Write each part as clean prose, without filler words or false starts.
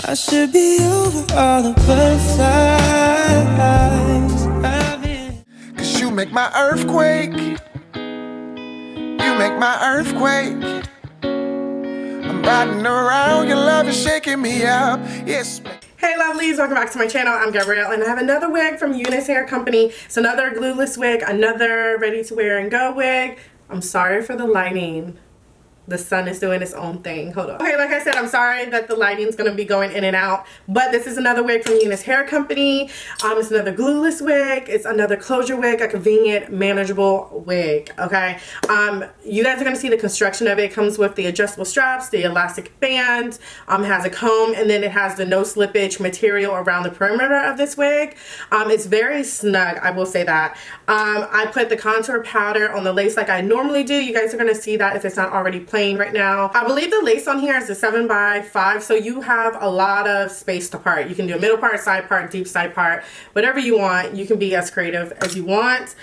I should be over all the butterflies. Cause you make my earthquake. You make my earthquake. I'm riding around, your love is shaking me up. Yes. Hey lovelies, welcome back to my channel. I'm Gabrielle and I have another wig from Unice Hair Company. It's another glueless wig, another ready to wear and go wig. I'm sorry for the lighting. The sun is doing its own thing. Hold on. Okay, like I said, I'm sorry that the lighting's gonna be going in and out, but this is another wig from Unice Hair Company. It's another glueless wig. It's another closure wig, a convenient, manageable wig. Okay. You guys are gonna see the construction of it. It comes with the adjustable straps, the elastic band, has a comb, and then it has the no slippage material around the perimeter of this wig. It's very snug, I will say that. I put the contour powder on the lace like I normally do. You guys are gonna see that if it's not already plain right now. I believe the lace on here is a 7x5, so you have a lot of space to part. You can do a middle part, side part, deep side part, whatever you want. You can be as creative as you want.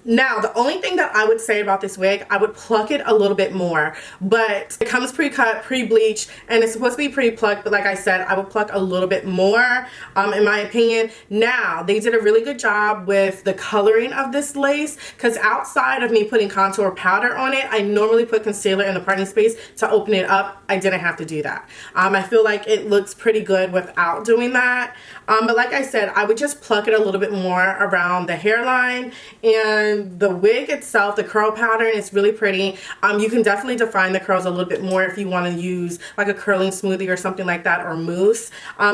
Now, the only thing that I would say about this wig, I would pluck it a little bit more, but it comes pre-cut, pre-bleached, and it's supposed to be pre-plucked, but like I said, I would pluck a little bit more, in my opinion. Now, they did a really good job with the coloring of this lace, because outside of me putting contour powder on it, I normally put concealer in the parting space to open it up. I didn't have to do that. I feel like it looks pretty good without doing that, but like I said, I would just pluck it a little bit more around the hairline, and the wig itself, the curl pattern is really pretty. You can definitely define the curls a little bit more if you want to use like a curling smoothie or something like that, or mousse. I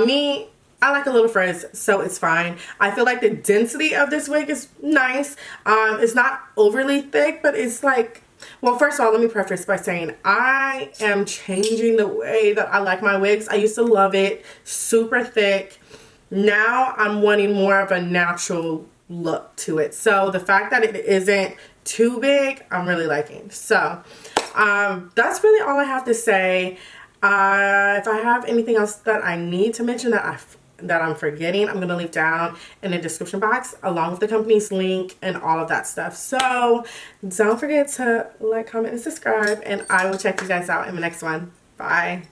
like a little frizz, so it's fine. I feel like the density of this wig is nice. It's not overly thick, but it's like, well, first of all, let me preface by saying I am changing the way that I like my wigs. I used to love it super thick. Now I'm wanting more of a natural look to it. So the fact that it isn't too big, I'm really liking. So that's really all I have to say. If I have anything else that I need to mention that I'm forgetting, I'm gonna leave down in the description box along with the company's link and all of that stuff. So don't forget to like, comment, and subscribe, and I will check you guys out in the next one. Bye.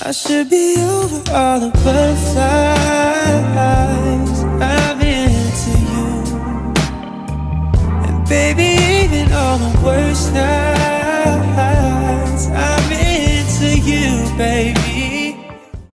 I should be over all the butterflies. I'm into you, and baby, even all the worst nights, I'm into you, baby.